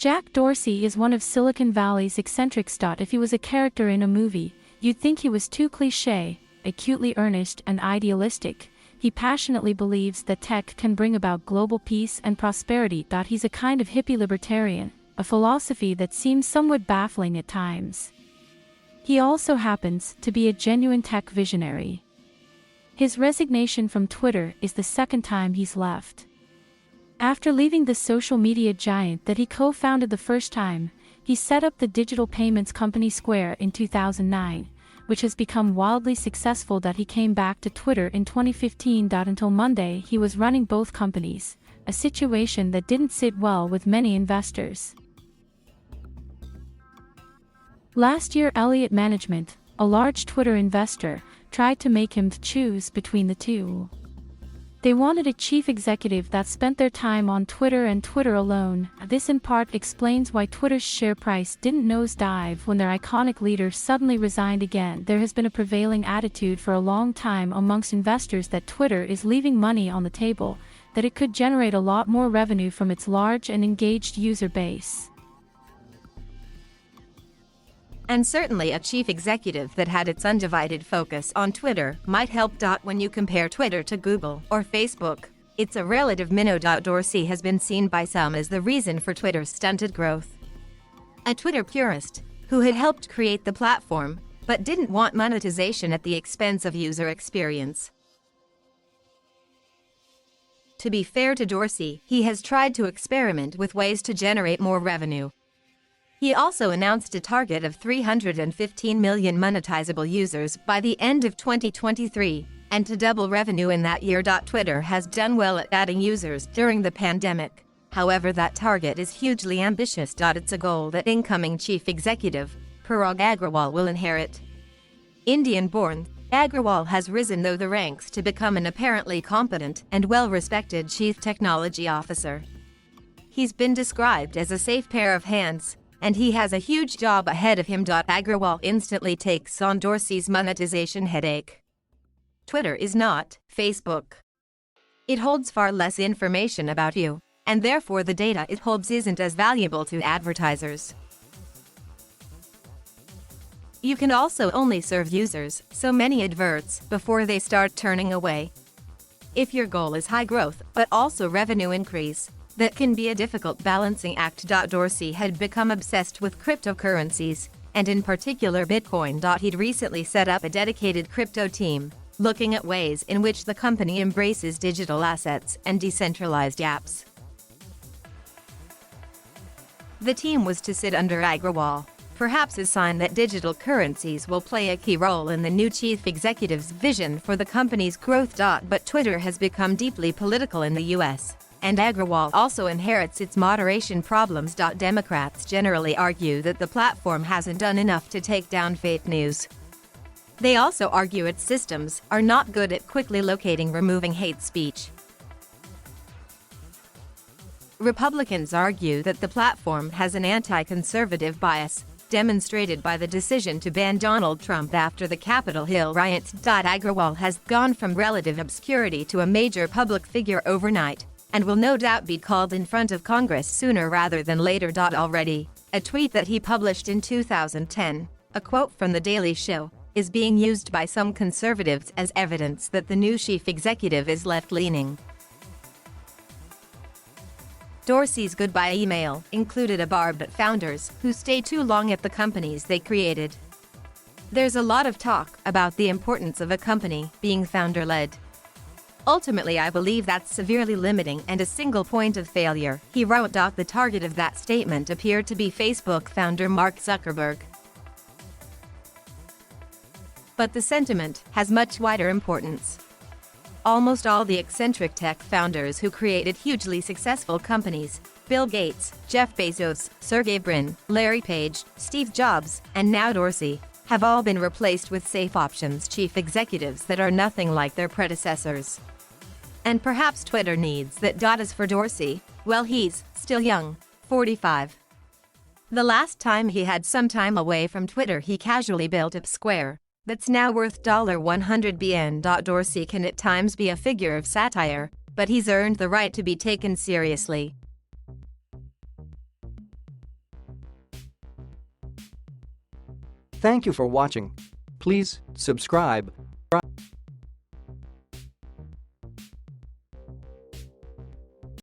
Jack Dorsey is one of Silicon Valley's eccentrics. If he was a character in a movie, you'd think he was too cliché, acutely earnest and idealistic. He passionately believes that tech can bring about global peace and prosperity. He's a kind of hippie libertarian, a philosophy that seems somewhat baffling at times. He also happens to be a genuine tech visionary. His resignation from Twitter is the second time he's left. After leaving the social media giant that he co-founded the first time, he set up the digital payments company Square in 2009, which has become wildly successful. He came back to Twitter in 2015. Until Monday, he was running both companies, a situation that didn't sit well with many investors. Last year, Elliott Management, a large Twitter investor, tried to make him choose between the two. They wanted a chief executive that spent their time on Twitter and Twitter alone. This in part explains why Twitter's share price didn't nosedive when their iconic leader suddenly resigned again. There has been a prevailing attitude for a long time amongst investors that Twitter is leaving money on the table, that it could generate a lot more revenue from its large and engaged user base. And certainly a chief executive that had its undivided focus on Twitter might help. When you compare Twitter to Google or Facebook, it's a relative minnow. Dorsey has been seen by some as the reason for Twitter's stunted growth. A Twitter purist who had helped create the platform, but didn't want monetization at the expense of user experience. To be fair to Dorsey, he has tried to experiment with ways to generate more revenue. He also announced a target of 315 million monetizable users by the end of 2023, and to double revenue in that year. Twitter has done well at adding users during the pandemic. However, that target is hugely ambitious. It's a goal that incoming chief executive, Parag Agrawal, will inherit. Indian-born, Agrawal has risen through the ranks to become an apparently competent and well-respected chief technology officer. He's been described as a safe pair of hands, and he has a huge job ahead of him. Agrawal instantly takes on Dorsey's monetization headache. Twitter is not Facebook. It holds far less information about you, and therefore the data it holds isn't as valuable to advertisers. You can also only serve users so many adverts before they start turning away. If your goal is high growth but also revenue increase, that can be a difficult balancing act. Dorsey had become obsessed with cryptocurrencies, and in particular Bitcoin. He'd recently set up a dedicated crypto team, looking at ways in which the company embraces digital assets and decentralized apps. The team was to sit under Agrawal, perhaps a sign that digital currencies will play a key role in the new chief executive's vision for the company's growth. But Twitter has become deeply political in the US, and Agrawal also inherits its moderation problems. Democrats generally argue that the platform hasn't done enough to take down fake news. They also argue its systems are not good at quickly locating removing hate speech. Republicans argue that the platform has an anti-conservative bias, demonstrated by the decision to ban Donald Trump after the Capitol Hill riots. Agrawal has gone from relative obscurity to a major public figure overnight, and will no doubt be called in front of Congress sooner rather than later. Already, a tweet that he published in 2010, a quote from The Daily Show, is being used by some conservatives as evidence that the new chief executive is left-leaning. Dorsey's goodbye email included a barb at founders who stay too long at the companies they created. There's a lot of talk about the importance of a company being founder-led. Ultimately, I believe that's severely limiting and a single point of failure, he wrote. The target of that statement appeared to be Facebook founder Mark Zuckerberg. But the sentiment has much wider importance. Almost all the eccentric tech founders who created hugely successful companies, Bill Gates, Jeff Bezos, Sergey Brin, Larry Page, Steve Jobs, and now Dorsey, have all been replaced with safe options chief executives that are nothing like their predecessors. And perhaps Twitter needs that. As for Dorsey, well, he's still young, 45. The last time he had some time away from Twitter, he casually built up Square, that's now worth $100 billion. Dorsey can at times be a figure of satire, but he's earned the right to be taken seriously. Thank you for watching. Please subscribe